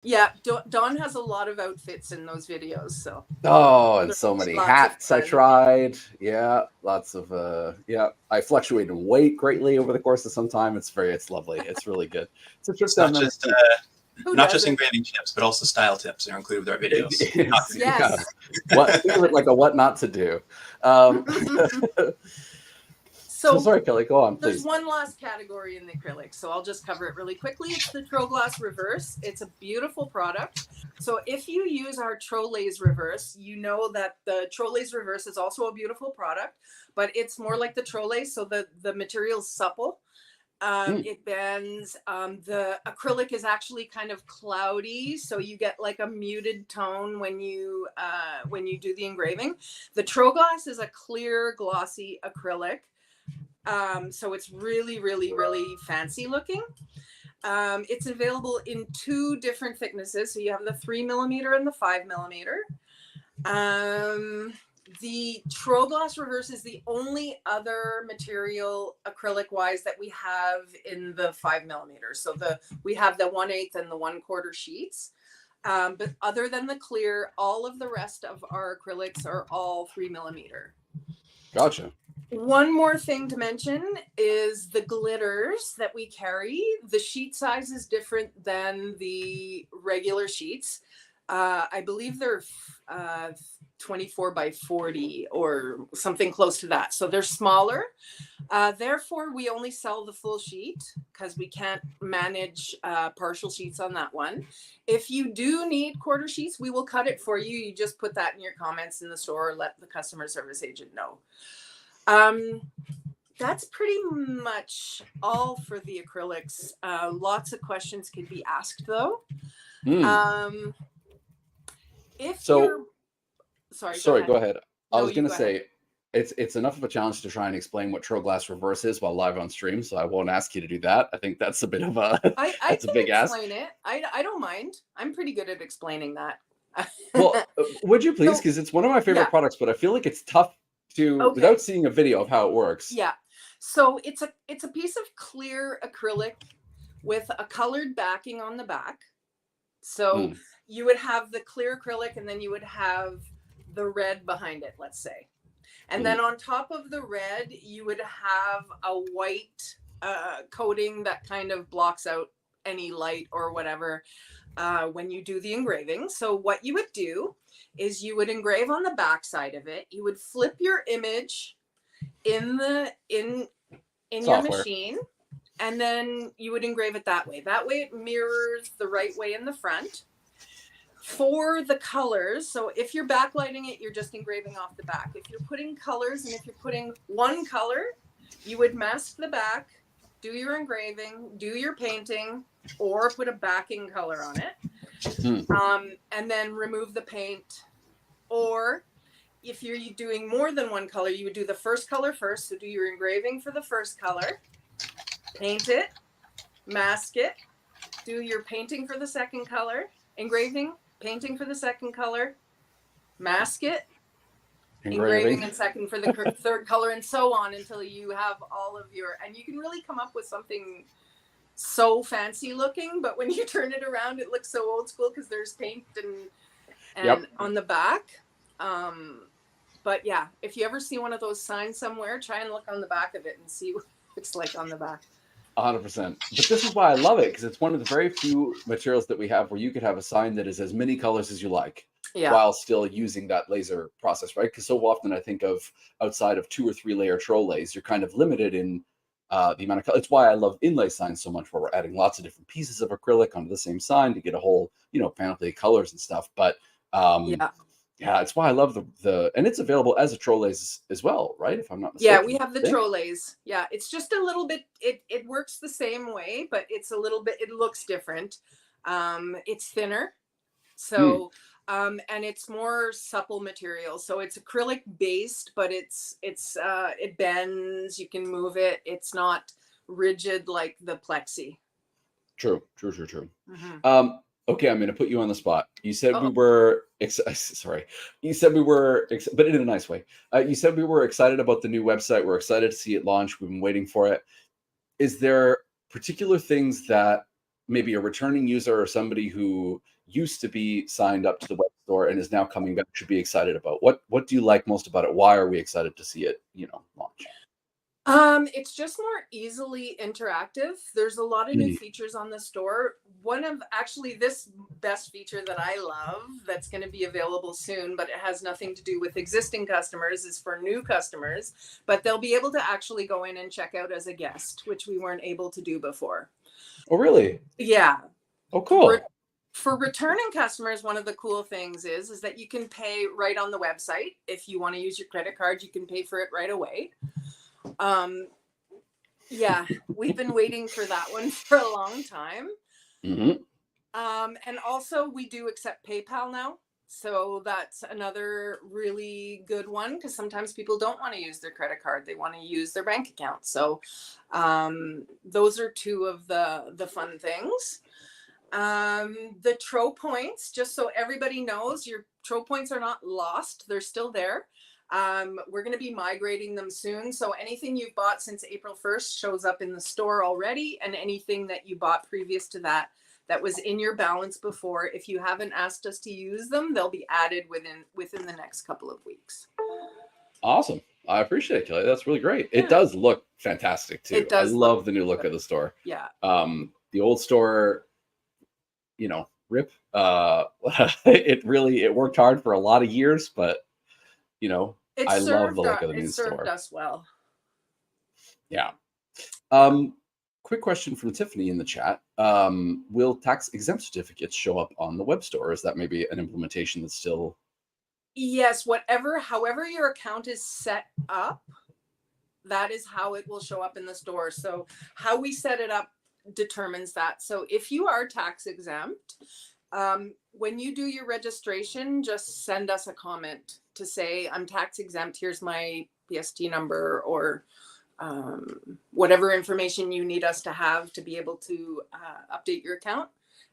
Yeah, Dawn has a lot of outfits in those videos, so Oh, and they're so many lots of hats I fun. tried. Yeah, lots of yeah. I fluctuate in weight greatly over the course of some time. It's lovely. It's really good. It's a trip It's down memory. Who not just doesn't? engraving tips, but also style tips are included with our videos. Yeah. Yes. What think of it like a what not to do. Um, so So sorry, Kelly. Go on, there's please. one last category in the acrylic, so I'll just cover it really quickly. It's the TroGlass Reverse. It's a beautiful product. So if you use our TroLaze Reverse, you know that the TroLaze Reverse is also a beautiful product, but it's more like the TroLaze, so the material's supple. It bends. The acrylic is actually kind of cloudy, so you get like a muted tone when you do the engraving. The TroGlass is a clear, glossy acrylic. So it's really, really, really fancy looking. It's available in two different thicknesses. So you have the 3mm and the 5mm. The TroGlass Reverse is the only other material acrylic wise that we have in the 5mm. So we have the 1/8 and the 1/4 sheets. But other than the clear, all of the rest of our acrylics are all 3mm. Gotcha. One more thing to mention is the glitters that we carry. The sheet size is different than the regular sheets. I believe they're 24 by 40 or something close to that. So they're smaller. Therefore, we only sell the full sheet because we can't manage partial sheets on that one. If you do need quarter sheets, we will cut it for you. You just put that in your comments in the store or let the customer service agent know. That's pretty much all for the acrylics. Lots of questions could be asked though. If you're sorry, go ahead. I was you gonna go ahead. say it's enough of a challenge to try and explain what TroGlass Reverse is while live on stream, so I won't ask you to do that. I think that's a bit of a I that's a can big ask. explain it. I don't mind. I'm pretty good at explaining that. Well, would you please? Because it's one of my favorite Yeah. products, but I feel like it's tough to without seeing a video of how it works. Yeah. So it's a piece of clear acrylic with a colored backing on the back. So you would have the clear acrylic and then you would have the red behind it, let's say. And then on top of the red, you would have a white coating that kind of blocks out any light or whatever when you do the engraving. So what you would do is you would engrave on the back side of it. You would flip your image in your machine, and then you would engrave it that way. That way it mirrors the right way in the front. For the colors, so if you're backlighting it, you're just engraving off the back. If you're putting colors, and if you're putting one color, you would mask the back, do your engraving, do your painting, or put a backing color on it, and then remove the paint. Or if you're doing more than one color, you would do the first color first. So do your engraving for the first color, paint it, mask it, do your painting for the second color, engraving, painting for the second color, mask it, engraving and second for the third color, and so on until you have all of your, and you can really come up with something so fancy looking, but when you turn it around, it looks so old school because there's paint and on the back. But yeah, if you ever see one of those signs somewhere, try and look on the back of it and see what it looks like on the back. 100%. But this is why I love it, because it's one of the very few materials that we have where you could have a sign that is as many colors as you like, while still using that laser process, right? Because so often I think of outside of 2 or 3 layer TroLaze, you're kind of limited in the amount of color. It's why I love inlay signs so much, where we're adding lots of different pieces of acrylic onto the same sign to get a whole, panoply of colors and stuff. But yeah, it's why I love the and it's available as a TroLaze as well, right? If I'm not mistaken. Yeah, we have the TroLaze. Yeah, it's just a little bit. It works the same way, but it's a little bit. It looks different. It's thinner, so and it's more supple material. So it's acrylic based, but it bends. You can move it. It's not rigid like the plexi. True. Okay, I'm going to put you on the spot. You said we were sorry. You said we were, but in a nice way. You said we were excited about the new website. We're excited to see it launch. We've been waiting for it. Is there particular things that maybe a returning user or somebody who used to be signed up to the web store and is now coming back should be excited about? What do you like most about it? Why are we excited to see it, launch? It's just more easily interactive. There's a lot of new features on the store. One of actually this best feature that I love that's going to be available soon, but it has nothing to do with existing customers, is for new customers, but they'll be able to actually go in and check out as a guest, which we weren't able to do before. Oh, really? Yeah. Oh, cool. For returning customers, one of the cool things is that you can pay right on the website. If you want to use your credit card, you can pay for it right away. Yeah, we've been waiting for that one for a long time. And also we do accept PayPal now. So that's another really good one, because sometimes people don't want to use their credit card. They want to use their bank account. So those are two of the fun things. The Tro points, just so everybody knows, your Tro points are not lost. They're still there. We're going to be migrating them soon. So anything you've bought since April 1st shows up in the store already. And anything that you bought previous to that was in your balance before, if you haven't asked us to use them, they'll be added within the next couple of weeks. Awesome. I appreciate it, Kelly. That's really great. Yeah. It does look fantastic too. I love the new look of the store. Yeah. The old store, rip. It worked hard for a lot of years, but I love the look of the new store. It served us well. Yeah. Quick question from Tiffany in the chat. Will tax exempt certificates show up on the web store? Or is that maybe an implementation that's still? Yes, however your account is set up, that is how it will show up in the store. So how we set it up determines that. So if you are tax exempt, when you do your registration, just send us a comment to say, I'm tax exempt, here's my PST number, or whatever information you need us to have to be able to update your account,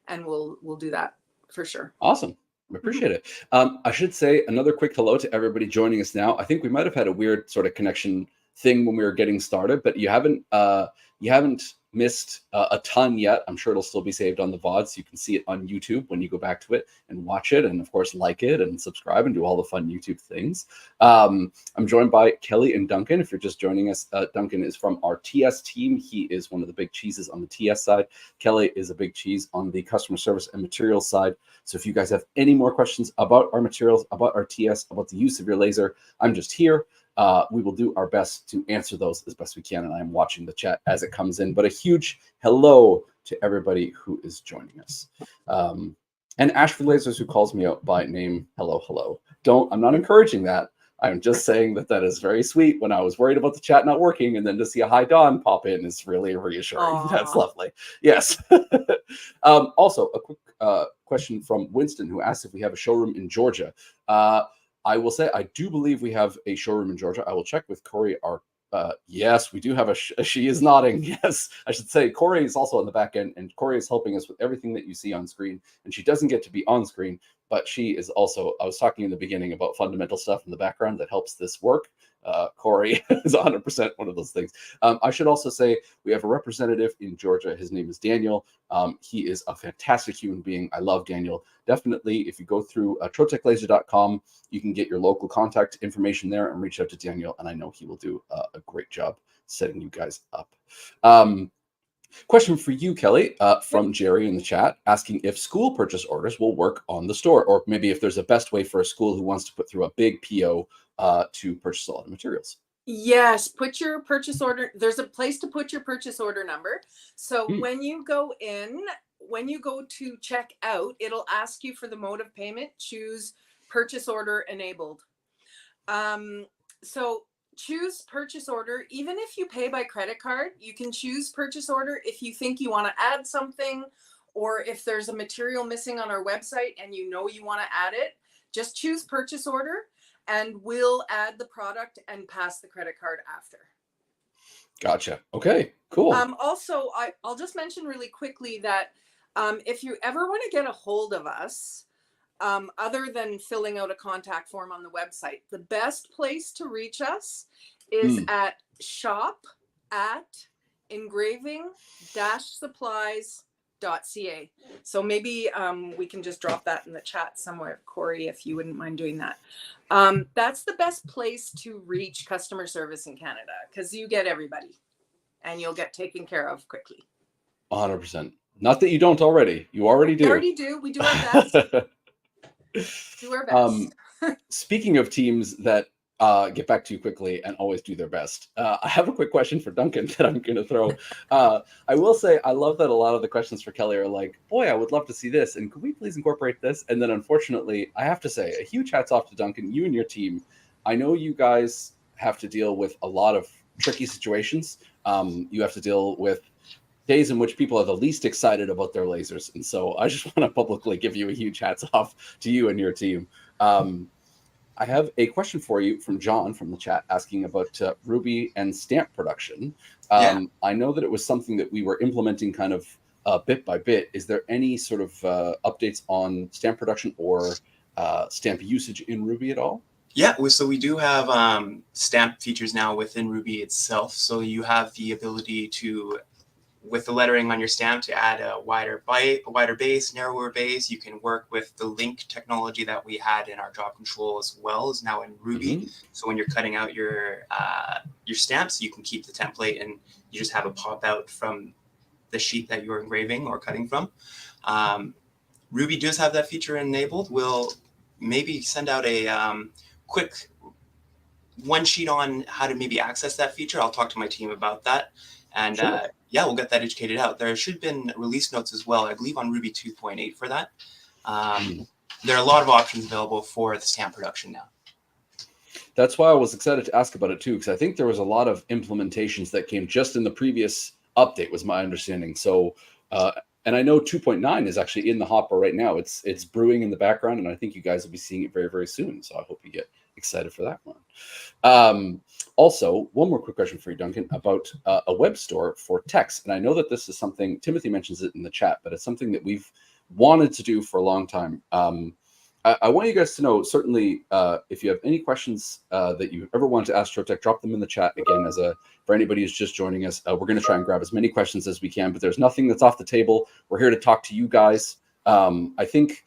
and we'll do that for sure. Awesome. I appreciate it. I should say another quick hello to everybody joining us now. I think we might have had a weird sort of connection thing when we were getting started, but you haven't missed a ton yet. I'm sure it'll still be saved on the VOD, so you can see it on YouTube when you go back to it and watch it, and of course like it and subscribe and do all the fun YouTube things. I'm joined by Kelly and Duncan. If you're just joining us, Duncan is from our TS team. He is one of the big cheeses on the TS side. Kelly is a big cheese on the customer service and materials side. So if you guys have any more questions about our materials, about our TS, about the use of your laser, I'm just here. We will do our best to answer those as best we can, and I'm watching the chat as it comes in. But a huge hello to everybody who is joining us. And Ashford Lasers, who calls me out by name, hello. I'm not encouraging that. I'm just saying that is very sweet. When I was worried about the chat not working, and then to see a hi Dawn pop in is really reassuring. Aww. That's lovely. Yes. Also, a quick question from Winston, who asked if we have a showroom in Georgia. I will say I do believe we have a showroom in Georgia. I will check with Corey. Yes, we do have she is nodding. Yes, I should say Corey is also on the back end, and Corey is helping us with everything that you see on screen. And she doesn't get to be on screen, but she is also, I was talking in the beginning about fundamental stuff in the background that helps this work. Corey is 100% one of those things. I should also say we have a representative in Georgia. His name is Daniel. He is a fantastic human being. I love Daniel. Definitely, if you go through troteclaser.com, you can get your local contact information there and reach out to Daniel, and I know he will do a great job setting you guys up. Question for you, Kelly, from Jerry in the chat, asking if school purchase orders will work on the store, or maybe if there's a best way for a school who wants to put through a big PO to purchase a lot of materials. Yes, put your purchase order. There's a place to put your purchase order number. So when you go to check out, it'll ask you for the mode of payment. Choose purchase order enabled. So choose purchase order. Even if you pay by credit card, you can choose purchase order if you think you want to add something, or if there's a material missing on our website and you want to add it, just choose purchase order and we'll add the product and pass the credit card after. Gotcha. Okay, cool. Also, I'll just mention really quickly that if you ever want to get a hold of us, other than filling out a contact form on the website, the best place to reach us is at shop@engraving-supplies.com. .ca. So maybe we can just drop that in the chat somewhere, Corey, if you wouldn't mind doing that. That's the best place to reach customer service in Canada, because you get everybody and you'll get taken care of quickly. 100%. Not that you don't already. You already do. We already do. We do our best. Do our best. Speaking of teams that get back to you quickly and always do their best, I have a quick question for Duncan that I'm going to throw. I will say I love that a lot of the questions for Kelly are like, boy, I would love to see this, and could we please incorporate this? And then unfortunately, I have to say a huge hats off to Duncan, you and your team. I know you guys have to deal with a lot of tricky situations. You have to deal with days in which people are the least excited about their lasers. And so I just want to publicly give you a huge hats off to you and your team. I have a question for you from John from the chat asking about Ruby and stamp production. I know that it was something that we were implementing kind of bit by bit. Is there any sort of updates on stamp production or stamp usage in Ruby at all? Yeah, so we do have stamp features now within Ruby itself. So you have the ability to, with the lettering on your stamp, to add a wider base, narrower base. You can work with the link technology that we had in our job control as well is now in Ruby. So when you're cutting out your stamps, you can keep the template and you just have a pop out from the sheet that you're engraving or cutting from. Ruby does have that feature enabled. We'll maybe send out a quick one sheet on how to maybe access that feature. I'll talk to my team about that. And sure. Yeah, we'll get that educated out. There should have been release notes as well, I believe, on Ruby 2.8 for that. There are a lot of options available for the stamp production now. That's why I was excited to ask about it too, because I think there was a lot of implementations that came just in the previous update, was my understanding. So, and I know 2.9 is actually in the hopper right now. It's brewing in the background, and I think you guys will be seeing it very, very soon. So I hope you get excited for that one. Also, one more quick question for you, Duncan, about a web store for text. And I know that this is something, Timothy mentions it in the chat, but it's something that we've wanted to do for a long time. I want you guys to know, certainly, if you have any questions that you ever want to ask Trotec, drop them in the chat. Again, for anybody who's just joining us, we're going to try and grab as many questions as we can, but there's nothing that's off the table. We're here to talk to you guys. I think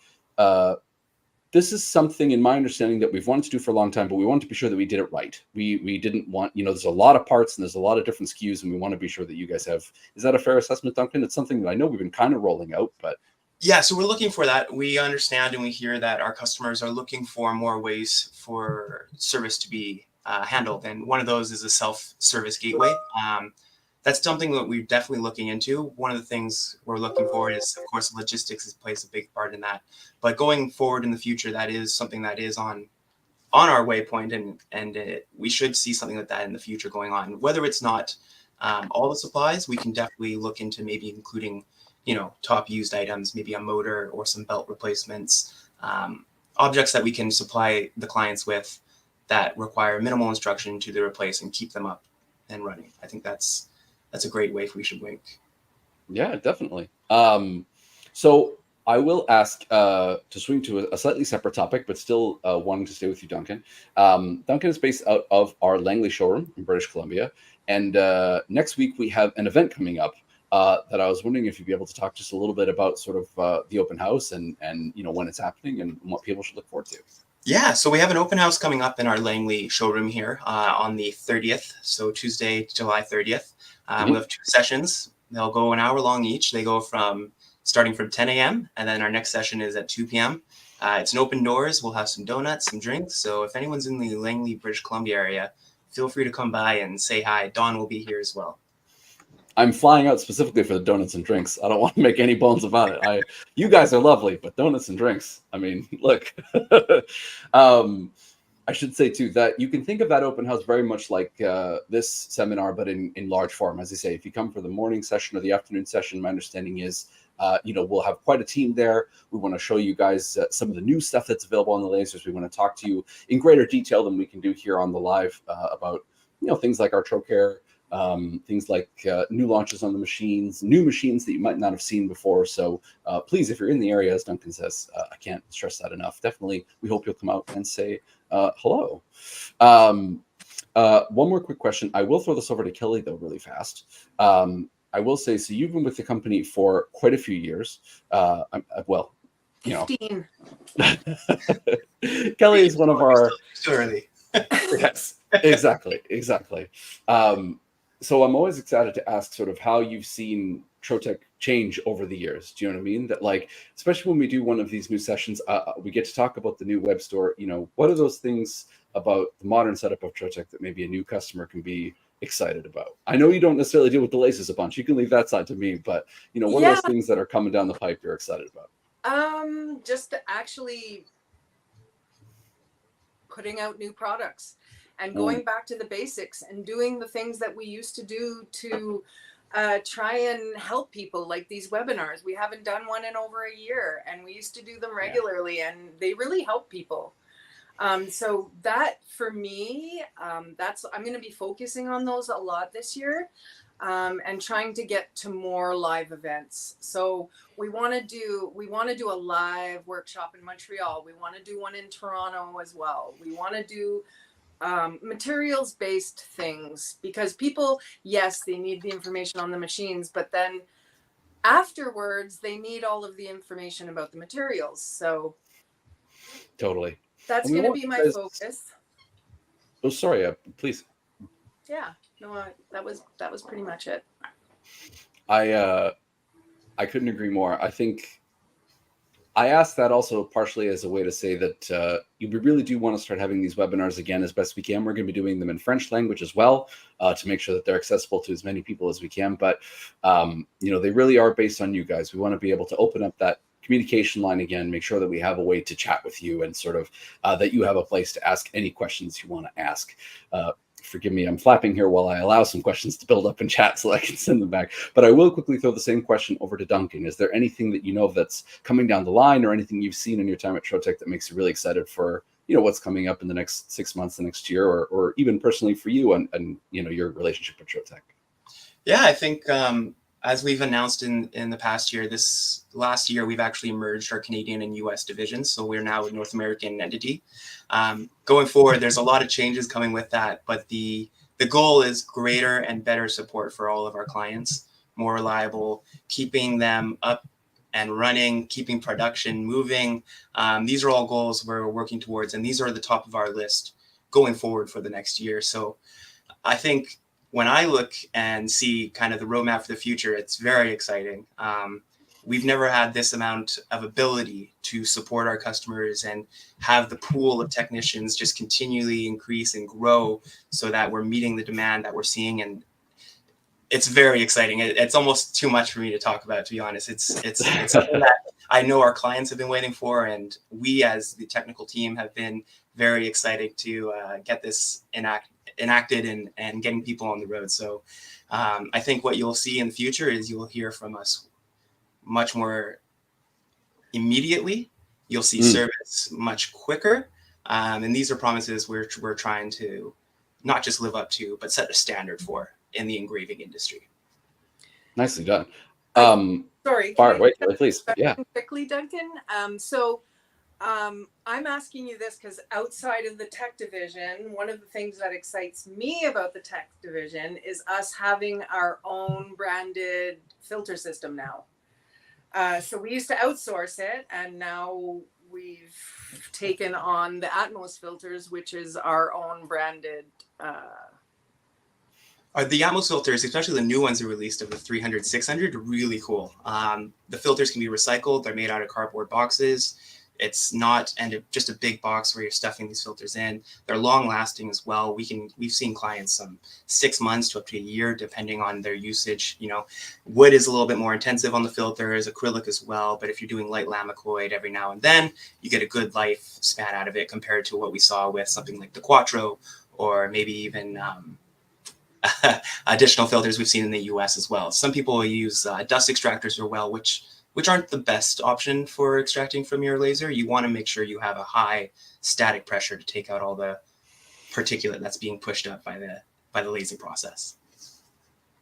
this is something, in my understanding, that we've wanted to do for a long time, but we wanted to be sure that we did it right. We didn't want, there's a lot of parts and there's a lot of different SKUs, and we want to be sure that you guys have. Is that a fair assessment, Duncan? It's something that I know we've been kind of rolling out, but. Yeah, so we're looking for that. We understand and we hear that our customers are looking for more ways for service to be handled. And one of those is a self-service gateway. That's something that we're definitely looking into. One of the things we're looking for is, of course, logistics plays a big part in that. But going forward in the future, that is something that is on our waypoint, and we should see something like that in the future going on. Whether it's not all the supplies, we can definitely look into maybe including top used items, maybe a motor or some belt replacements, objects that we can supply the clients with that require minimal instruction to replace and keep them up and running. I think that's a great way we should wink. Yeah, definitely. So I will ask to swing to a slightly separate topic, but still wanting to stay with you, Duncan. Duncan is based out of our Langley showroom in British Columbia. And next week we have an event coming up that I was wondering if you'd be able to talk just a little bit about sort of the open house and when it's happening and what people should look forward to. Yeah, so we have an open house coming up in our Langley showroom here on the 30th, so Tuesday, July 30th. We'll have 2 sessions. They'll go an hour long each. They go starting from 10 a.m. and then our next session is at 2 p.m. It's an open doors. We'll have some donuts, some drinks. So if anyone's in the Langley, British Columbia area, feel free to come by and say hi. Don will be here as well. I'm flying out specifically for the donuts and drinks. I don't want to make any bones about it. You guys are lovely, but donuts and drinks. I mean, look. I should say too that you can think of that open house very much like this seminar, but in large form. As I say, if you come for the morning session or the afternoon session, my understanding is, we'll have quite a team there. We want to show you guys some of the new stuff that's available on the lasers. We want to talk to you in greater detail than we can do here on the live about, things like our TroCare, things like new launches on the machines, new machines that you might not have seen before. So please, if you're in the area, as Duncan says, I can't stress that enough. Definitely, we hope you'll come out and say hello. One more quick question. I will throw this over to Kelly, though, really fast. I will say, so you've been with the company for quite a few years. Well, you know, 15. Kelly is one of our. Too early. Yes, exactly. So I'm always excited to ask sort of how you've seen Trotec change over the years. Do you know what I mean? That, like, especially when we do one of these new sessions, we get to talk about the new web store. You know, what are those things about the modern setup of Trotec that maybe a new customer can be excited about? I know you don't necessarily deal with the laces a bunch. You can leave that side to me, but you know, what are those things that are coming down the pipe you're excited about? Just actually putting out new products and going back to the basics and doing the things that we used to do to try and help people, like these webinars. We haven't done one in over a year, and we used to do them regularly, and they really help people. So that for me, I'm going to be focusing on those a lot this year, and trying to get to more live events. So we want to do a live workshop in Montreal. We want to do one in Toronto as well. We want to do materials based things, because people, yes, they need the information on the machines, but then afterwards they need all of the information about the materials. So Totally. that's going to be my focus. Oh, sorry. Please. Yeah. No, that was pretty much it. I couldn't agree more. I think I asked that also partially as a way to say that we really do want to start having these webinars again as best we can. We're going to be doing them in French language as well, to make sure that they're accessible to as many people as we can. But you know, they really are based on you guys. We want to be able to open up that communication line again, make sure that we have a way to chat with you, and sort of that you have a place to ask any questions you want to ask. Forgive me, I'm flapping here while I allow some questions to build up in chat so I can send them back. But I will quickly throw the same question over to Duncan. Is there anything that you know that's coming down the line, or anything you've seen in your time at Trotec that makes you really excited for, you know, what's coming up in the next 6 months, the next year, or even personally for you and you know, your relationship with Trotec? Yeah, I think as we've announced in the past year, this last year, we've actually merged our Canadian and US divisions. So we're now a North American entity. Going forward, there's a lot of changes coming with that, but the goal is greater and better support for all of our clients, more reliable, keeping them up and running, keeping production moving. These are all goals we're working towards, and these are the top of our list going forward for the next year. So I think when I look and see kind of the roadmap for the future, it's very exciting. We've never had this amount of ability to support our customers and have the pool of technicians just continually increase and grow so that we're meeting the demand that we're seeing. And it's very exciting. It's almost too much for me to talk about, to be honest. It's something that I know our clients have been waiting for, and we as the technical team have been very excited to get this enacted and getting people on the road. So I think what you'll see in the future is you'll hear from us much more immediately. You'll see service much quicker. And these are promises we're trying to not just live up to, but set a standard for in the engraving industry. Nicely done. Sorry. Wait, please. Yeah. Quickly, Duncan. I'm asking you this because outside of the tech division, one of the things that excites me about the tech division is us having our own branded filter system now. So we used to outsource it, and now we've taken on the Atmos filters, which is our own branded. The Atmos filters, especially the new ones they released of the 300, 600, are really cool. The filters can be recycled. They're made out of cardboard boxes. It's not just a big box where you're stuffing these filters in. They're long lasting as well. We've seen clients 6 months to up to a year, depending on their usage. You know, wood is a little bit more intensive on the filters, acrylic as well. But if you're doing light lamellicoid every now and then, you get a good lifespan out of it compared to what we saw with something like the Quattro, or maybe even additional filters we've seen in the US as well. Some people use dust extractors as well, which aren't the best option for extracting from your laser. You want to make sure you have a high static pressure to take out all the particulate that's being pushed up by the lasing process.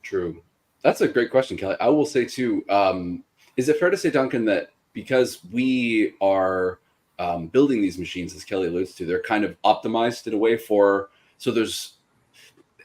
True. That's a great question, Kelly. I will say too, is it fair to say, Duncan, that because we are building these machines, as Kelly alludes to, they're kind of optimized in a way so there's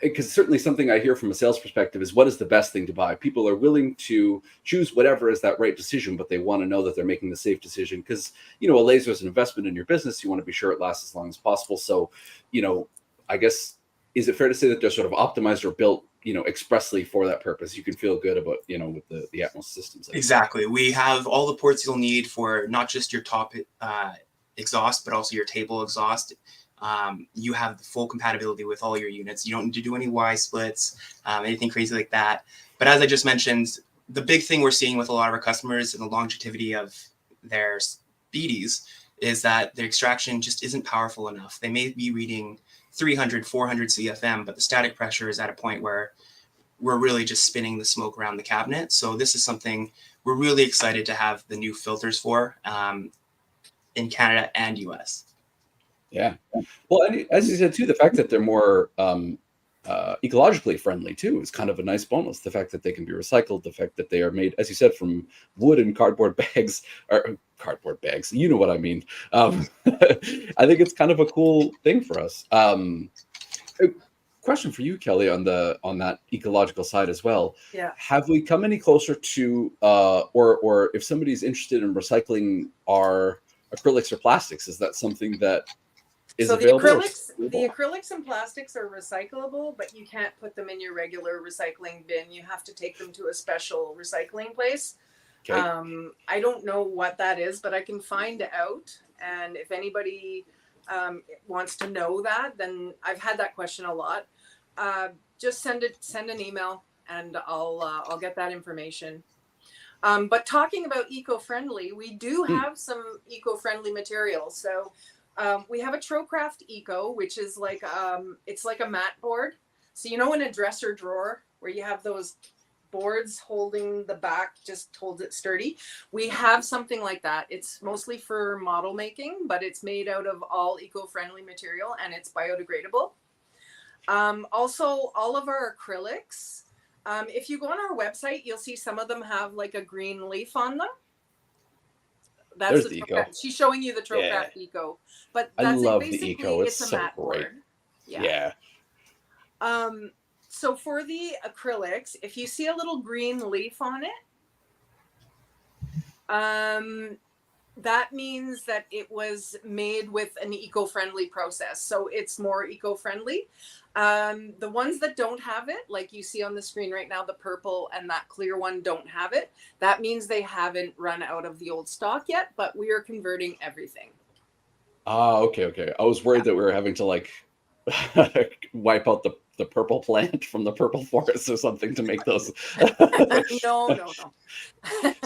because certainly something I hear from a sales perspective is, what is the best thing to buy? People are willing to choose whatever is that right decision, but they want to know that they're making the safe decision, because, you know, a laser is an investment in your business. You want to be sure it lasts as long as possible. So, you know, I guess, is it fair to say that they're sort of optimized or built, you know, expressly for that purpose? You can feel good about, you know, with the Atmos systems. Exactly. We have all the ports you'll need for not just your top exhaust, but also your table exhaust. You have the full compatibility with all your units. You don't need to do any Y splits, anything crazy like that. But as I just mentioned, the big thing we're seeing with a lot of our customers and the longevity of their speedies is that the extraction just isn't powerful enough. They may be reading 300, 400 CFM, but the static pressure is at a point where we're really just spinning the smoke around the cabinet. So this is something we're really excited to have the new filters for in Canada and US. Yeah. Well, and as you said too, the fact that they're more ecologically friendly too is kind of a nice bonus. The fact that they can be recycled, the fact that they are made, as you said, from wood and cardboard bags, or cardboard bags. You know what I mean. I think it's kind of a cool thing for us. A question for you, Kelly, on that ecological side as well. Yeah. Have we come any closer to, or if somebody's interested in recycling our acrylics or plastics, is that something that is available? The acrylics and plastics are recyclable, but you can't put them in your regular recycling bin. You have to take them to a special recycling place. Okay. I don't know what that is, but I can find out. And if anybody wants to know that, then I've had that question a lot. Just send an email, and I'll get that information. But talking about eco-friendly, we do have some eco-friendly materials. So we have a TroCraft Eco, which is like it's like a mat board. So you know, in a dresser drawer where you have those boards holding the back, just holds it sturdy. We have something like that. It's mostly for model making, but it's made out of all eco-friendly material, and it's biodegradable. Also, all of our acrylics, if you go on our website, you'll see some of them have like a green leaf on them. That's the Eco. She's showing you the TroCraft Eco, but that's I love basically the Eco. It's a so mat great. board. Yeah. So for the acrylics, if you see a little green leaf on it, that means that it was made with an eco-friendly process. So it's more eco-friendly. The ones that don't have it, like you see on the screen right now, the purple and that clear one don't have it. That means they haven't run out of the old stock yet, but we are converting everything. Okay. I was worried that we were having to like wipe out the purple plant from the purple forest or something to make those. No.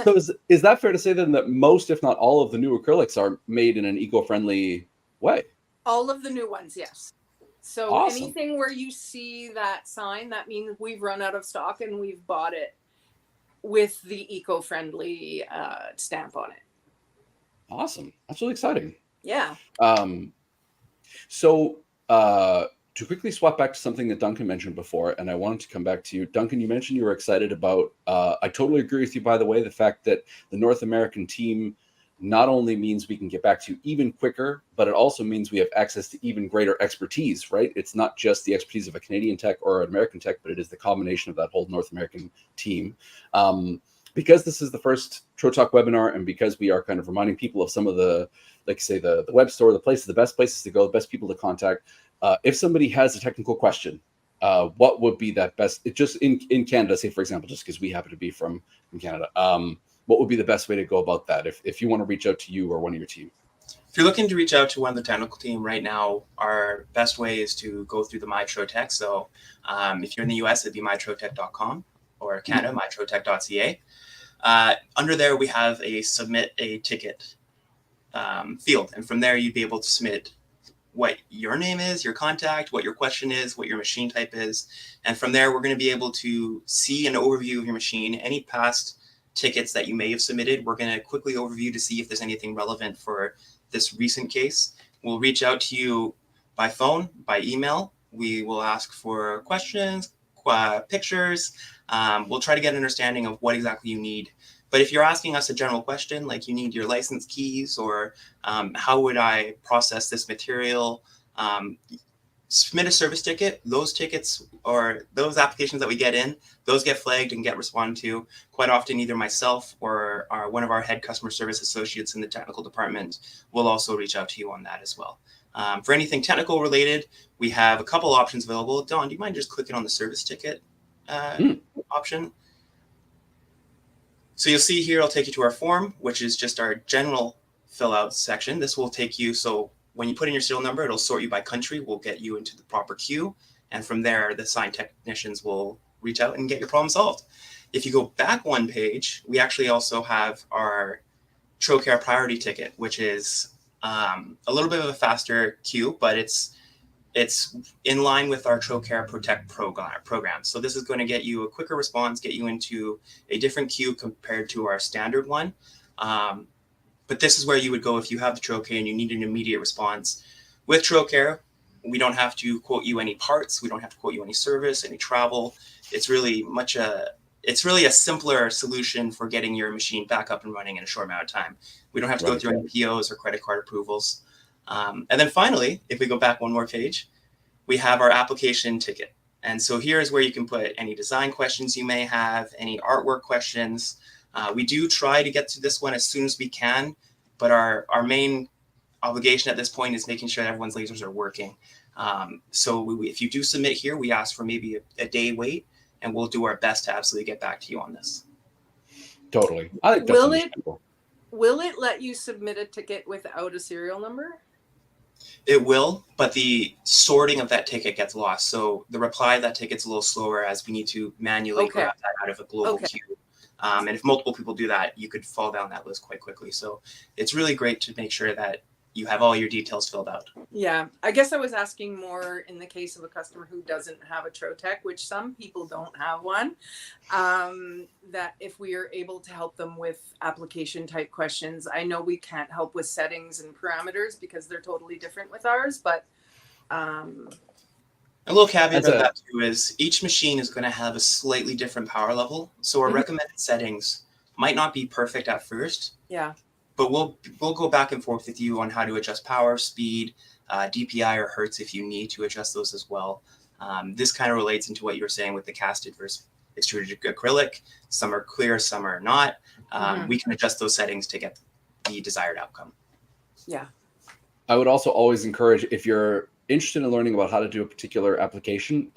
So is that fair to say then that most, if not all, of the new acrylics are made in an eco-friendly way? All of the new ones, yes. So awesome. Anything where you see that sign, that means we've run out of stock and we've bought it with the eco-friendly stamp on it. Awesome. That's really exciting. Yeah. So to quickly swap back to something that Duncan mentioned before, and I wanted to come back to you. Duncan, you mentioned you were excited about, I totally agree with you, by the way, the fact that the North American team not only means we can get back to you even quicker, but it also means we have access to even greater expertise, right? It's not just the expertise of a Canadian tech or an American tech, but it is the combination of that whole North American team. Because this is the first TroTalk webinar, and because we are kind of reminding people of some of the, like say, the web store, the best places to go, the best people to contact. If somebody has a technical question, what would be that best, just in Canada, say, for example, just because we happen to be from Canada, what would be the best way to go about that if you want to reach out to you or one of your team? If you're looking to reach out to one of the technical team right now, our best way is to go through the My Trotec. So if you're in the US, it'd be mytrotec.com, or Canada, mytrotec.ca. Under there, we have a submit a ticket field. And from there, you'd be able to submit what your name is, your contact, what your question is, what your machine type is. And from there, we're going to be able to see an overview of your machine, any past tickets that you may have submitted. We're going to quickly overview to see if there's anything relevant for this recent case. We'll reach out to you by phone, by email. We will ask for questions, pictures. We'll try to get an understanding of what exactly you need. But if you're asking us a general question, like you need your license keys, or how would I process this material, submit a service ticket, those tickets or those applications that we get in, those get flagged and get responded to. Quite often, either myself or one of our head customer service associates in the technical department will also reach out to you on that as well. For anything technical related, we have a couple options available. Don, do you mind just clicking on the service ticket option? So you'll see here, I'll take you to our form, which is just our general fill out section. This will take you, so when you put in your serial number, it'll sort you by country. We'll get you into the proper queue. And from there, the assigned technicians will reach out and get your problem solved. If you go back one page, we actually also have our TroCare priority ticket, which is a little bit of a faster queue, but it's in line with our TroCare Protect program. So this is going to get you a quicker response, get you into a different queue compared to our standard one. But this is where you would go if you have the TroCare and you need an immediate response. With TroCare, we don't have to quote you any parts. We don't have to quote you any service, any travel. It's really a simpler solution for getting your machine back up and running in a short amount of time. We don't have to go through any POs or credit card approvals. And then finally, if we go back one more page, we have our application ticket. And so here is where you can put any design questions you may have, any artwork questions. We do try to get to this one as soon as we can, but our main obligation at this point is making sure that everyone's lasers are working. So if you do submit here, we ask for maybe a day wait, and we'll do our best to absolutely get back to you on this. Totally. I think that's understandable. Will it let you submit a ticket without a serial number? It will, but the sorting of that ticket gets lost. So the reply of that ticket's a little slower as we need to manually grab that out of a global queue. And if multiple people do that, you could fall down that list quite quickly. So it's really great to make sure that you have all your details filled out. Yeah, I guess I was asking more in the case of a customer who doesn't have a Trotec, which some people don't have one, that if we are able to help them with application type questions. I know we can't help with settings and parameters because they're totally different with ours, but a little caveat about that too is each machine is going to have a slightly different power level. So our recommended settings might not be perfect at first. Yeah. But we'll go back and forth with you on how to adjust power, speed, DPI or hertz if you need to adjust those as well. This kind of relates into what you were saying with the casted versus extruded acrylic. Some are clear, some are not. We can adjust those settings to get the desired outcome. Yeah. I would also always encourage, if you're interested in learning about how to do a particular application,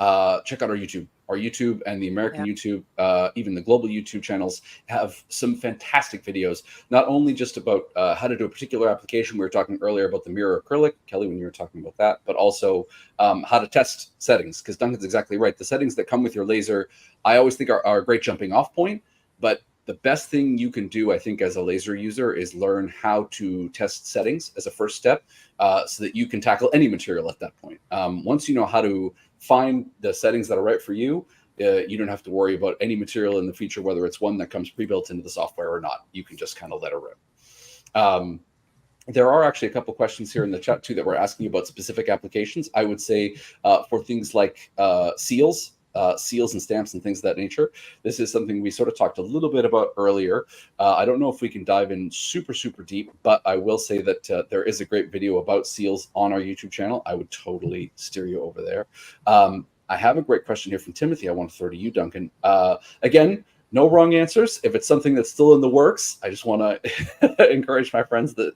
check out our YouTube. Our YouTube and the American YouTube, even the global YouTube channels have some fantastic videos, not only just about how to do a particular application. We were talking earlier about the mirror acrylic, Kelly, when you were talking about that, but also how to test settings, because Duncan's exactly right. The settings that come with your laser, I always think are a great jumping off point, but the best thing you can do, I think, as a laser user is learn how to test settings as a first step so that you can tackle any material at that point. Once you know how to find the settings that are right for you, you don't have to worry about any material in the future, whether it's one that comes pre-built into the software or not. You can just kind of let it rip. There are actually a couple questions here in the chat too that we're asking about specific applications. I would say for things like seals and stamps and things of that nature. This is something we sort of talked a little bit about earlier. I don't know if we can dive in super deep, but I will say that there is a great video about seals on our YouTube channel. I would totally steer you over there. I have a great question here from Timothy I want to throw to you, Duncan. Again, no wrong answers. If it's something that's still in the works, I just want to encourage my friends that,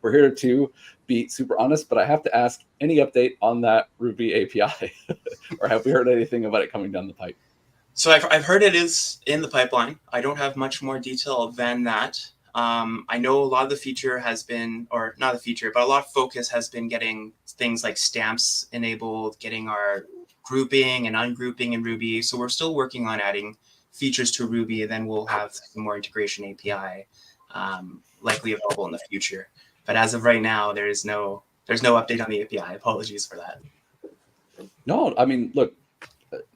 we're here to be super honest, but I have to ask, any update on that Ruby API? Or have we heard anything about it coming down the pipe? So I've heard it is in the pipeline. I don't have much more detail than that. I know a lot of the feature has been, or not the feature, but a lot of focus has been getting things like stamps enabled, getting our grouping and ungrouping in Ruby. So we're still working on adding features to Ruby, and then we'll have some more integration API likely available in the future. But as of right now, there's no update on the API. Apologies for that. No, I mean, look,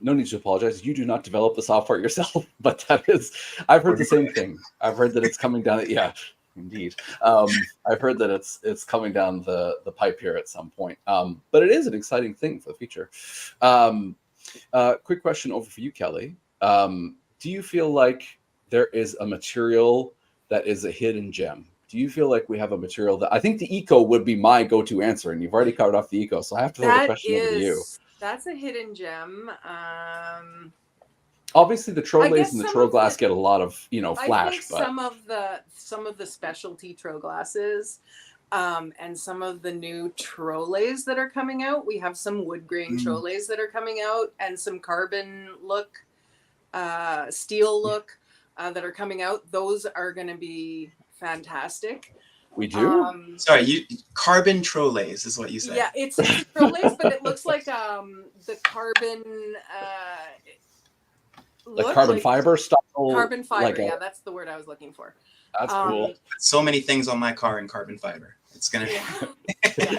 no need to apologize. You do not develop the software yourself, but I've heard the same thing. I've heard that it's coming down. Yeah, indeed. I've heard that it's coming down the pipe here at some point. But it is an exciting thing for the future. Quick question over for you, Kelly. Do you feel like there is a material that is a hidden gem do you feel like we have a material that I think the eco would be my go-to answer, and you've already covered off the eco, so I have to throw the question over to you. That's a hidden gem. Obviously, the TroLays and the TroGlass get a lot of flash. I think some of the specialty TroGlasses, and some of the new TroLays that are coming out. We have some wood grain TroLays that are coming out, and some carbon look, steel look that are coming out. Those are going to be fantastic. We do. Sorry, carbon TroLays is what you said. Yeah, it's TroLays, but it looks like the carbon. Like carbon fiber style. Carbon fiber, yeah, that's the word I was looking for. That's cool. So many things on my car in carbon fiber. It's gonna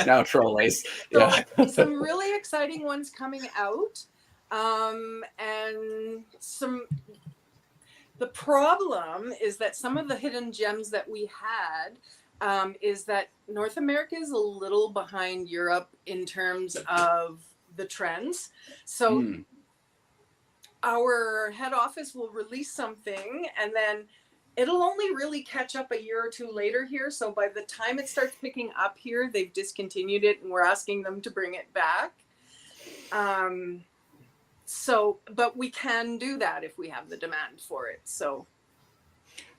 now TroLays. So some really exciting ones coming out, and the problem is that some of the hidden gems that we had is that North America is a little behind Europe in terms of the trends. So our head office will release something, and then it'll only really catch up a year or two later here. So by the time it starts picking up here, they've discontinued it, and we're asking them to bring it back. But we can do that if we have the demand for it. So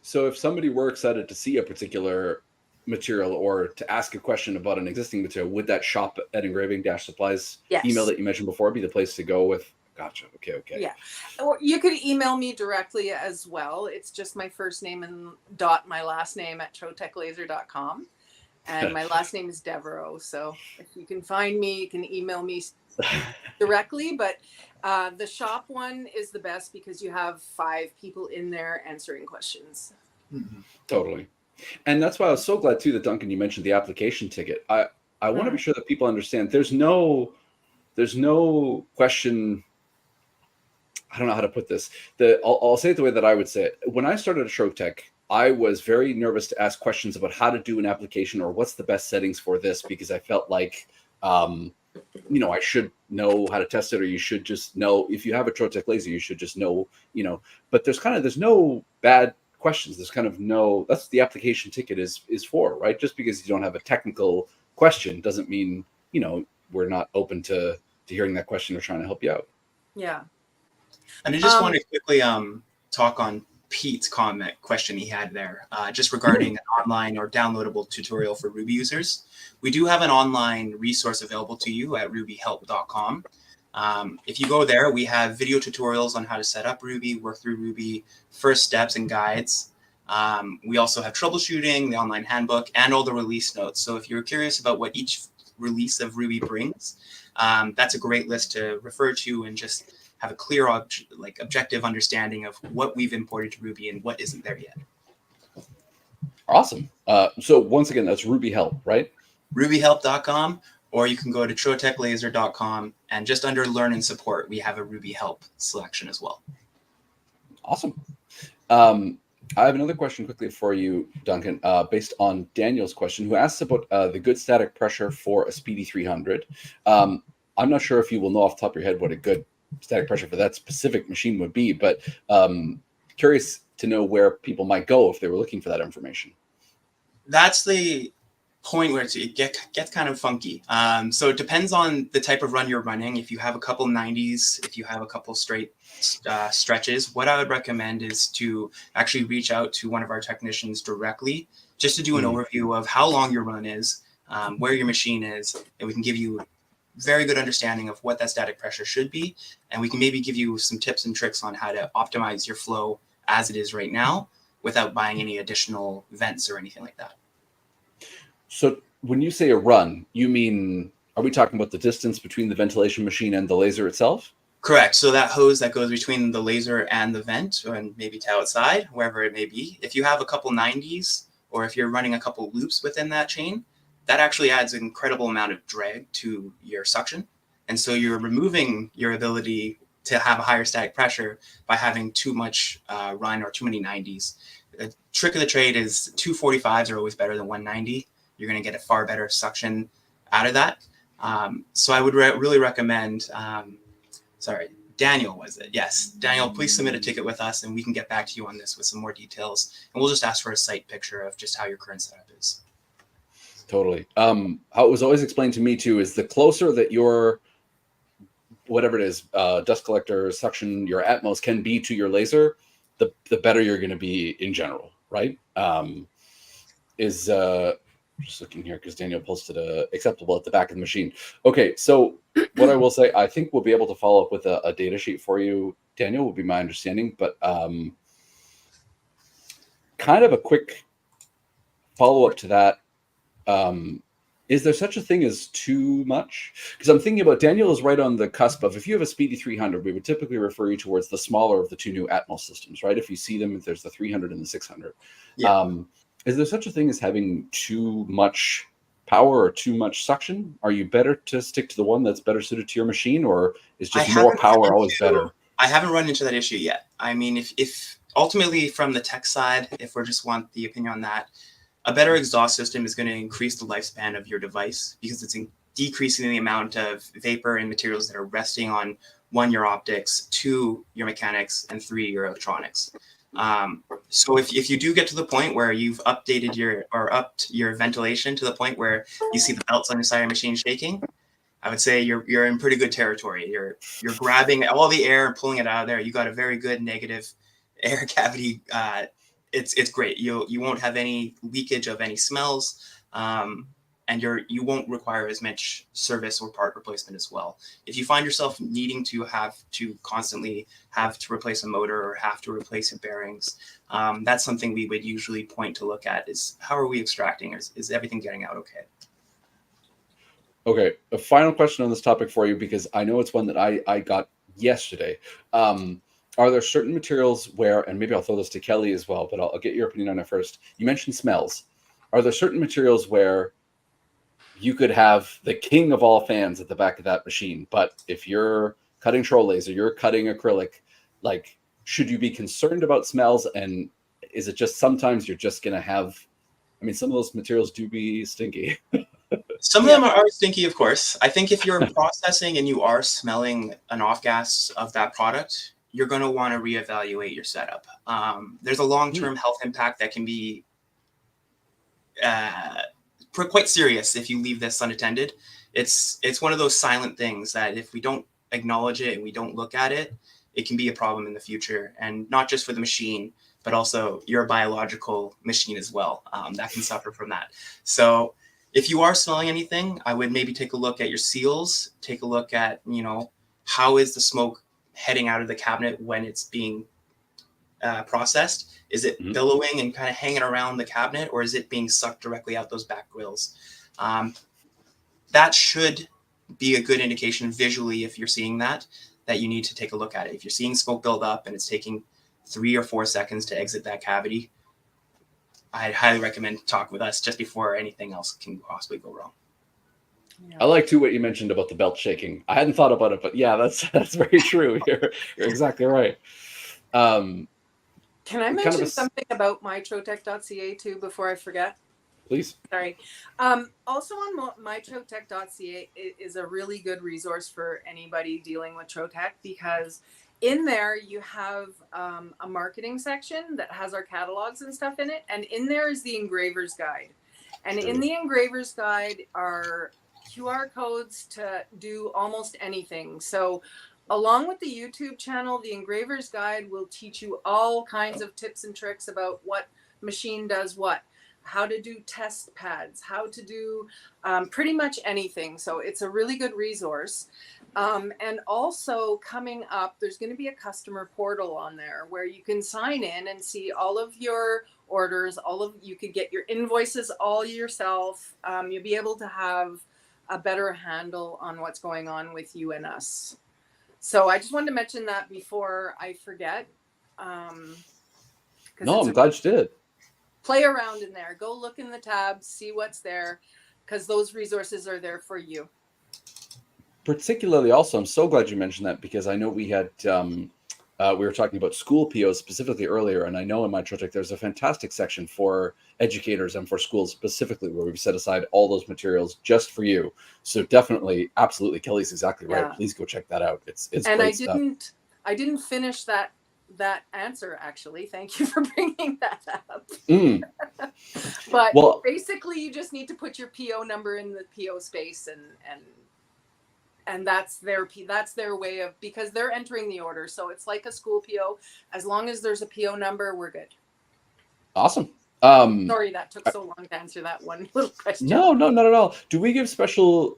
if somebody were excited to see a particular material or to ask a question about an existing material, would that shop at engraving-supplies email that you mentioned before be the place to go with? Gotcha. Okay. Yeah. Or you could email me directly as well. It's just my first name and my last name at troteclaser.com. And my last name is Devereaux. So if you can find me, you can email me directly. But the shop one is the best because you have 5 people in there answering questions. Totally. And that's why I was so glad too that Duncan, you mentioned the application ticket. I want to be sure that people understand there's no question. I don't know how to put this. I'll say it the way that I would say it. When I started at Trotec, I was very nervous to ask questions about how to do an application or what's the best settings for this, because I felt like, I should know how to test it, or you should just know if you have a Trotec laser, you should just know, but there's no bad questions. There's kind of no, that's what the application ticket is for, right? Just because you don't have a technical question doesn't mean, we're not open to hearing that question or trying to help you out. Yeah. And I just want to quickly talk on Pete's question he had there, just regarding an online or downloadable tutorial for Ruby users. We do have an online resource available to you at rubyhelp.com. If you go there, we have video tutorials on how to set up Ruby, work through Ruby, first steps and guides. We also have troubleshooting, the online handbook, and all the release notes. So if you're curious about what each release of Ruby brings, that's a great list to refer to and just have a clear, objective understanding of what we've imported to Ruby and what isn't there yet. Awesome. So once again, that's Ruby Help, right? Rubyhelp.com, or you can go to troteclaser.com, and just under Learn and Support, we have a Ruby Help selection as well. Awesome. I have another question quickly for you, Duncan, based on Daniel's question, who asks about the good static pressure for a Speedy 300. I'm not sure if you will know off the top of your head what a good static pressure for that specific machine would be, but curious to know where people might go if they were looking for that information. That's the point where it gets kind of funky. So it depends on the type of run you're running. If you have a couple 90s, if you have a couple straight stretches, what I would recommend is to actually reach out to one of our technicians directly, just to do an overview of how long your run is, where your machine is, and we can give you very good understanding of what that static pressure should be. And we can maybe give you some tips and tricks on how to optimize your flow as it is right now without buying any additional vents or anything like that. So when you say a run, you mean, are we talking about the distance between the ventilation machine and the laser itself? Correct. So that hose that goes between the laser and the vent, or maybe to outside, wherever it may be, if you have a couple 90s, or if you're running a couple loops within that chain, that actually adds an incredible amount of drag to your suction. And so you're removing your ability to have a higher static pressure by having too much run or too many 90s. The trick of the trade is 245s are always better than 190. You're going to get a far better suction out of that. So I would really recommend, Daniel, was it? Yes. Daniel, please submit a ticket with us and we can get back to you on this with some more details. And we'll just ask for a site picture of just how your current setup is. Totally. How it was always explained to me too is the closer that your, whatever it is, dust collector, suction, your Atmos can be to your laser, the better you're going to be in general, right? Just looking here because Daniel posted acceptable at the back of the machine. Okay, so what I will say, I think we'll be able to follow up with a data sheet for you, Daniel, would be my understanding, but kind of a quick follow-up to that. Is there such a thing as too much? Because I'm thinking about Daniel is right on the cusp of, if you have a Speedy 300, we would typically refer you towards the smaller of the two new Atmos systems, right? If you see them, if there's the 300 and the 600. Yeah. Is there such a thing as having too much power or too much suction? Are you better to stick to the one that's better suited to your machine, or is just more power always better? I haven't run into that issue yet. I mean, if ultimately from the tech side, if we just want the opinion on that, a better exhaust system is going to increase the lifespan of your device because it's decreasing the amount of vapor and materials that are resting on, 1, your optics, 2, your mechanics, and 3, your electronics. So if you do get to the point where you've updated upped your ventilation to the point where you see the belts on your side of your machine shaking, I would say you're in pretty good territory. You're grabbing all the air and pulling it out of there. You got a very good negative air cavity. It's great. You won't have any leakage of any smells, and you won't require as much service or part replacement as well. If you find yourself needing to constantly have to replace a motor or have to replace your bearings, that's something we would usually point to look at is how are we extracting? Is everything getting out okay? Okay, a final question on this topic for you, because I know it's one that I got yesterday. Are there certain materials where, and maybe I'll throw this to Kelly as well, but I'll get your opinion on it first. You mentioned smells. Are there certain materials where you could have the king of all fans at the back of that machine, but if you're cutting troll laser, you're cutting acrylic, like, should you be concerned about smells? And is it just sometimes you're just going to have, I mean, some of those materials do be stinky. Some of them are stinky, of course. I think if you're processing and you are smelling an off gas of that product, you're going to want to reevaluate your setup. There's a long-term health impact that can be quite serious if you leave this unattended. It's one of those silent things that if we don't acknowledge it and we don't look at it, it can be a problem in the future. And not just for the machine, but also your biological machine as well. That can suffer from that. So if you are smelling anything, I would maybe take a look at your seals, take a look at, how is the smoke heading out of the cabinet when it's being processed? Is it billowing and kind of hanging around the cabinet, or is it being sucked directly out those back grills? That should be a good indication visually if you're seeing that you need to take a look at it. If you're seeing smoke build up and it's taking 3 or 4 seconds to exit that cavity, I highly recommend talk with us just before anything else can possibly go wrong. Yeah. I like too what you mentioned about the belt shaking. I hadn't thought about it, but yeah, that's very true. You're exactly right. Can I mention something about mytrotec.ca too before I forget? Please. Sorry. Also on mytrotec.ca is a really good resource for anybody dealing with Trotec, because in there you have a marketing section that has our catalogs and stuff in it. And in there is the engraver's guide. And in the engraver's guide are QR codes to do almost anything. So along with the YouTube channel, the engraver's guide will teach you all kinds of tips and tricks about what machine does what, how to do test pads, how to do pretty much anything. So it's a really good resource. And also coming up, there's going to be a customer portal on there where you can sign in and see all of your orders, you could get your invoices all yourself. You'll be able to have a better handle on what's going on with you and us. So I just wanted to mention that before I forget. No, I'm glad you did. Play around in there. Go look in the tabs, see what's there, because those resources are there for you. Particularly also, I'm so glad you mentioned that, because I know we had we were talking about school POs specifically earlier, and I know in my Trotec there's a fantastic section for educators and for schools specifically where we've set aside all those materials just for you. So definitely, absolutely, Kelly's exactly right. Yeah. Please go check that out. It's and great stuff. I didn't finish that answer, actually. Thank you for bringing that up. But well, basically you just need to put your PO number in the PO space, and that's their way of, because they're entering the order. So it's like a school PO. As long as there's a PO number, we're good. Awesome. Sorry that took so long to answer that one little question. No, not at all. Do we give special,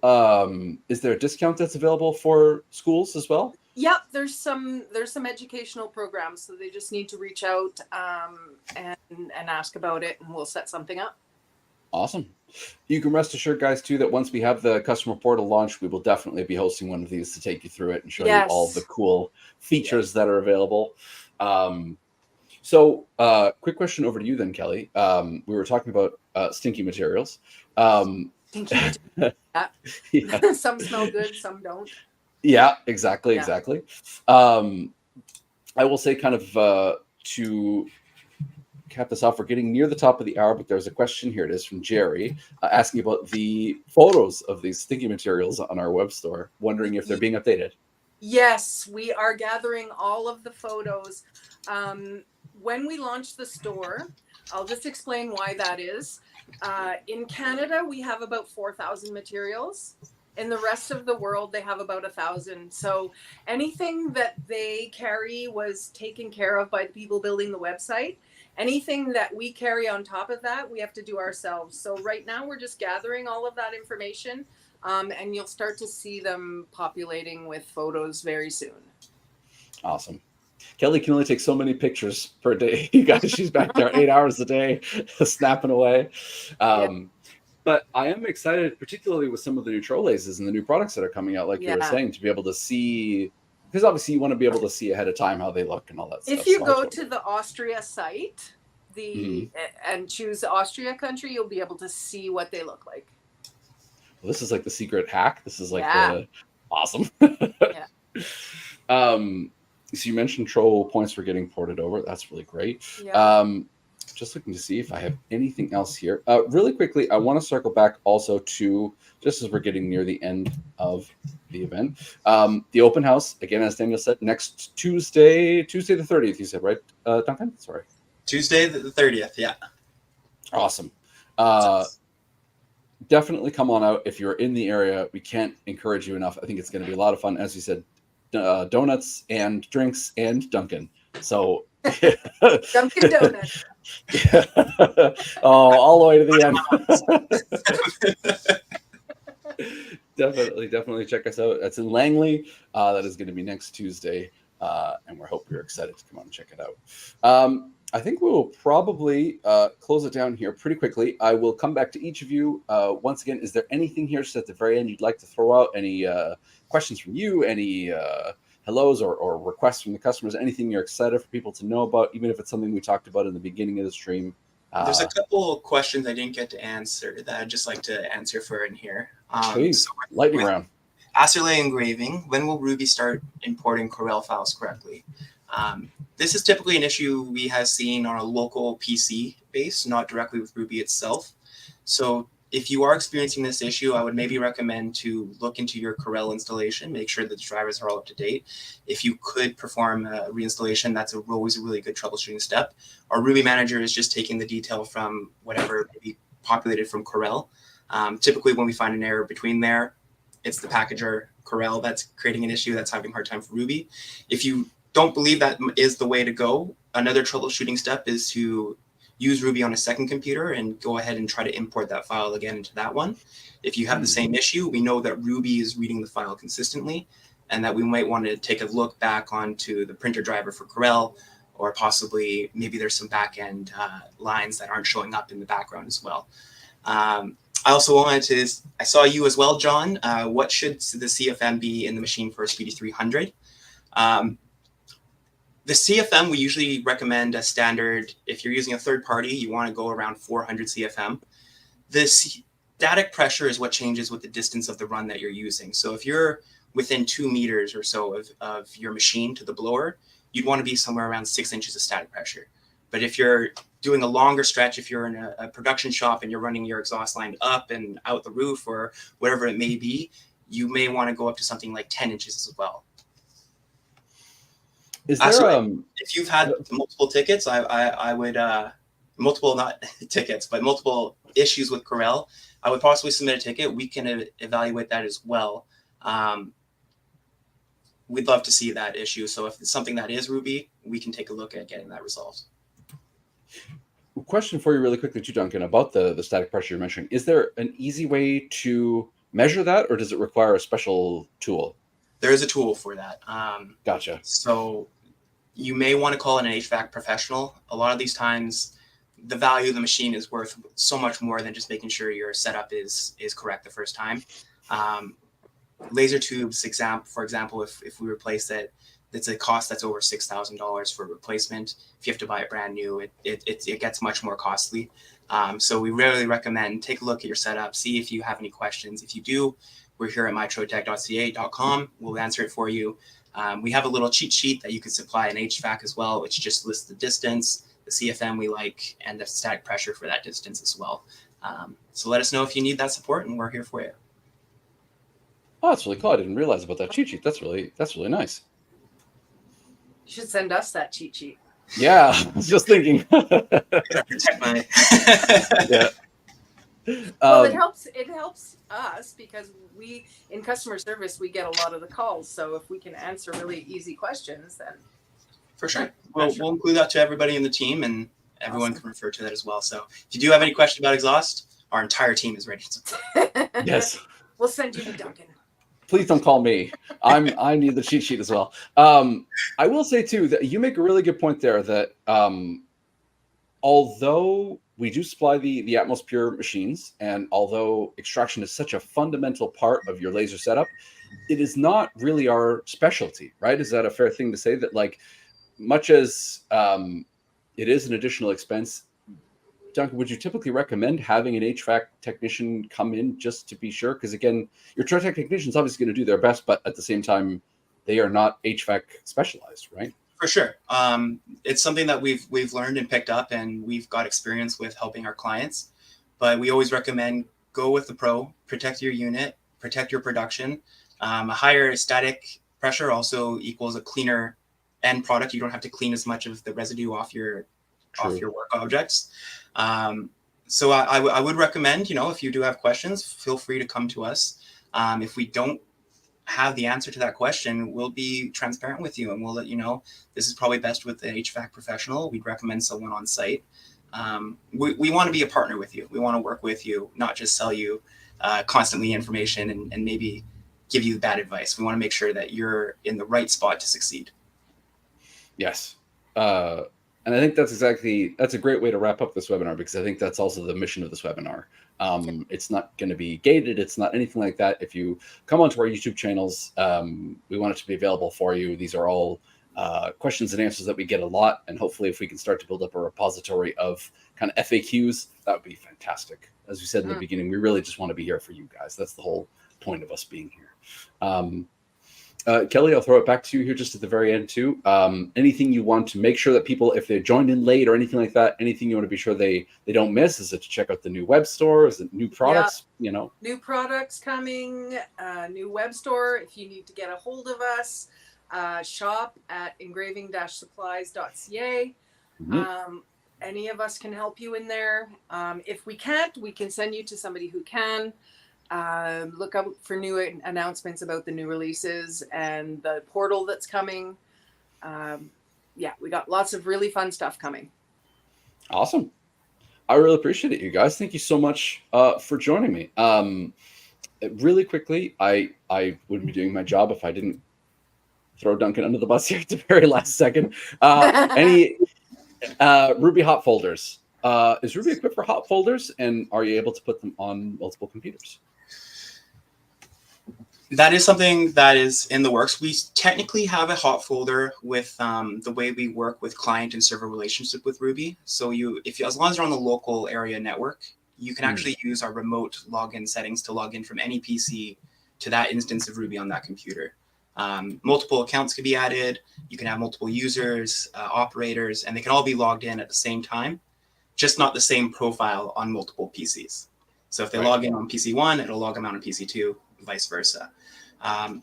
is there a discount that's available for schools as well? Yep, there's some educational programs, so they just need to reach out and ask about it, and we'll set something up. Awesome. You can rest assured, guys, too, that once we have the customer portal launch, we will definitely be hosting one of these to take you through it and show you all the cool features that are available. So quick question over to you then, Kelly. We were talking about stinky materials. Stinky materials. Yeah. Some smell good, some don't. Yeah, exactly. I will say, kind of to cap this off, we're getting near the top of the hour, but there's a question here. It is from Jerry asking about the photos of these stinky materials on our web store, wondering if they're being updated. Yes, we are gathering all of the photos. When we launch the store, I'll just explain why that is. In Canada, we have about 4,000 materials. In the rest of the world, they have about 1,000. So anything that they carry was taken care of by the people building the website. Anything that we carry on top of that, we have to do ourselves. So right now, we're just gathering all of that information, and you'll start to see them populating with photos very soon. Awesome. Kelly can only take so many pictures per day. You guys, she's back there 8 hours a day, snapping away. But I am excited, particularly with some of the new Trolazes and the new products that are coming out, like you were saying, to be able to see, because obviously you want to be able to see ahead of time how they look and all that stuff. If you go to the Austria site and choose Austria country, you'll be able to see what they look like. Well, this is like the secret hack. This is like awesome. So you mentioned Troll points were getting ported over. That's really great. Just looking to see if I have anything else here. Really quickly, I want to circle back also to, just as we're getting near the end of the event, the open house, again, as Daniel said, next Tuesday the 30th, you said, right, Duncan? Sorry. Tuesday the 30th, yeah. Awesome. Definitely come on out if you're in the area. We can't encourage you enough. I think it's going to be a lot of fun. As you said, donuts and drinks and Duncan. So Dunkin' Donuts. All the way to the end. Definitely check us out. That's in Langley. That is going to be next Tuesday, and we hope you're excited to come on and check it out. I think we will probably close it down here pretty quickly. I will come back to each of you. Once again, is there anything here just at the very end you'd like to throw out? Any questions from you? Any hellos or requests from the customers? Anything you're excited for people to know about, even if it's something we talked about in the beginning of the stream? There's a couple questions I didn't get to answer that I'd just like to answer for in here. Please, lightning round. Acerlay engraving, when will Ruby start importing Corel files correctly? This is typically an issue we have seen on a local PC base, not directly with Ruby itself. So if you are experiencing this issue, I would maybe recommend to look into your Corel installation, make sure that the drivers are all up to date. If you could perform a reinstallation, that's always a really good troubleshooting step. Our Ruby manager is just taking the detail from whatever maybe populated from Corel. Typically, when we find an error between there, it's the packager Corel that's creating an issue that's having a hard time for Ruby. If you don't believe that is the way to go, another troubleshooting step is to use Ruby on a second computer and go ahead and try to import that file again into that one. If you have the same issue, we know that Ruby is reading the file consistently and that we might want to take a look back onto the printer driver for Corel, or possibly maybe there's some back-end lines that aren't showing up in the background as well. I also wanted to, I saw you as well, John. What should the CFM be in the machine for a Speedy 300? The CFM, we usually recommend a standard. If you're using a third party, you want to go around 400 CFM. The static pressure is what changes with the distance of the run that you're using. So if you're within 2 meters or so of your machine to the blower, you'd want to be somewhere around 6 inches of static pressure. But if you're doing a longer stretch, if you're in a production shop and you're running your exhaust line up and out the roof or whatever it may be, you may want to go up to something like 10 inches as well. Is there if you've had multiple tickets, I would multiple, not tickets, but multiple issues with Corel, I would possibly submit a ticket. We can evaluate that as well. We'd love to see that issue. So if it's something that is Ruby, we can take a look at getting that resolved. Question for you really quickly too, Duncan, about the static pressure you're mentioning. Is there an easy way to measure that, or does it require a special tool? There is a tool for that. Gotcha. So you may want to call it an HVAC professional. A lot of these times, the value of the machine is worth so much more than just making sure your setup is correct the first time. Laser tubes, for example, if we replace it, it's a cost that's over $6,000 for replacement. If you have to buy it brand new, it gets much more costly. So we rarely recommend take a look at your setup, see if you have any questions. If you do, we're here at mytrotec.ca.com. We'll answer it for you. We have a little cheat sheet that you can supply in HVAC as well, which just lists the distance, the CFM we like, and the static pressure for that distance as well. So let us know if you need that support, and we're here for you. Oh, that's really cool. I didn't realize about that cheat sheet. That's really nice. You should send us that cheat sheet. Yeah, I was just thinking. Protect my yeah. Well, it helps us because we, in customer service, we get a lot of the calls. So if we can answer really easy questions, then for sure. We'll include that to everybody in the team, and everyone can refer to that as well. So if you do have any question about exhaust, our entire team is ready to support. Yes. We'll send you to Duncan. Please don't call me. I need the cheat sheet as well. I will say too that you make a really good point there that although we do supply the Atmos Pure machines, and although extraction is such a fundamental part of your laser setup, it is not really our specialty, right? Is that a fair thing to say? That like much as it is an additional expense, Duncan, would you typically recommend having an HVAC technician come in just to be sure? Because again, your Trotec technician is obviously going to do their best, but at the same time, they are not HVAC specialized, right? For sure. It's something that we've learned and picked up, and we've got experience with helping our clients. But we always recommend go with the pro, protect your unit, protect your production. A higher static pressure also equals a cleaner end product. You don't have to clean as much of the residue off your work objects. So I would recommend, if you do have questions, feel free to come to us. If we don't have the answer to that question, we'll be transparent with you, and we'll let you know this is probably best with the HVAC professional. We'd recommend someone on site. We want to be a partner with you. We want to work with you, not just sell you constantly information and maybe give you bad advice. We want to make sure that you're in the right spot to succeed. Yes. And I think that's a great way to wrap up this webinar, because I think that's also the mission of this webinar. It's not going to be gated. It's not anything like that. If you come onto our YouTube channels, we want it to be available for you. These are all questions and answers that we get a lot. And hopefully if we can start to build up a repository of kind of FAQs, that would be fantastic. As we said in the beginning, we really just want to be here for you guys. That's the whole point of us being here. Kelly, I'll throw it back to you here just at the very end too. Anything you want to make sure that people, if they joined in late or anything like that, anything you want to be sure they don't miss? Is it to check out the new web store? Is it new products? Yeah. New products coming, new web store. If you need to get a hold of us, shop at engraving-supplies.ca. Mm-hmm. Any of us can help you in there. If we can't, we can send you to somebody who can. Look out for new announcements about the new releases and the portal that's coming. We got lots of really fun stuff coming. Awesome. I really appreciate it, you guys. Thank you so much for joining me. Really quickly, I wouldn't be doing my job if I didn't throw Duncan under the bus here at the very last second. Any Ruby hot folders? Is Ruby equipped for hot folders, and are you able to put them on multiple computers? That is something that is in the works. We technically have a hot folder with the way we work with client and server relationship with Ruby. So as long as you're on the local area network, you can actually use our remote login settings to log in from any PC to that instance of Ruby on that computer. Multiple accounts can be added. You can have multiple users, operators, and they can all be logged in at the same time, just not the same profile on multiple PCs. So if they log in on PC1, it'll log them out on PC2, vice versa.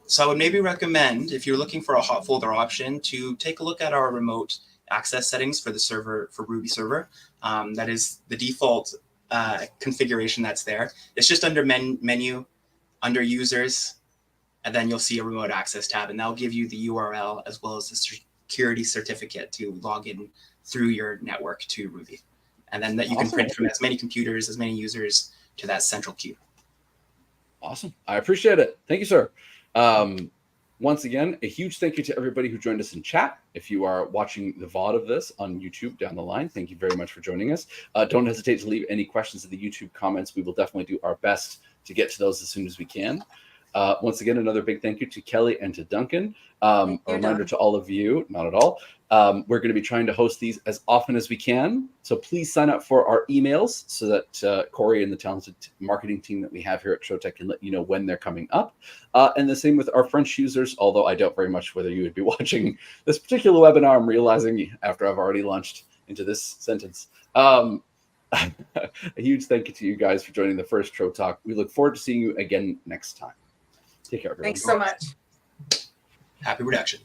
So I would maybe recommend, if you're looking for a hot folder option, to take a look at our remote access settings for the server, for Ruby server. That is the default configuration that's there. It's just under menu, under users, and then you'll see a remote access tab, and that'll give you the URL as well as the security certificate to log in through your network to Ruby. And then that you can print from as many computers, as many users to that central queue. Awesome. I appreciate it. Thank you, sir. Once again, a huge thank you to everybody who joined us in chat. If you are watching the VOD of this on YouTube down the line, thank you very much for joining us. Don't hesitate to leave any questions in the YouTube comments. We will definitely do our best to get to those as soon as we can. Once again, another big thank you to Kelly and to Duncan. A reminder to all of you, not at all, we're going to be trying to host these as often as we can. So please sign up for our emails so that Corey and the talented marketing team that we have here at Trotec can let you know when they're coming up. And the same with our French users, although I doubt very much whether you would be watching this particular webinar. I'm realizing after I've already launched into this sentence. A huge thank you to you guys for joining the first TroTalk. We look forward to seeing you again next time. Take care, everyone. Thanks so much. Happy production.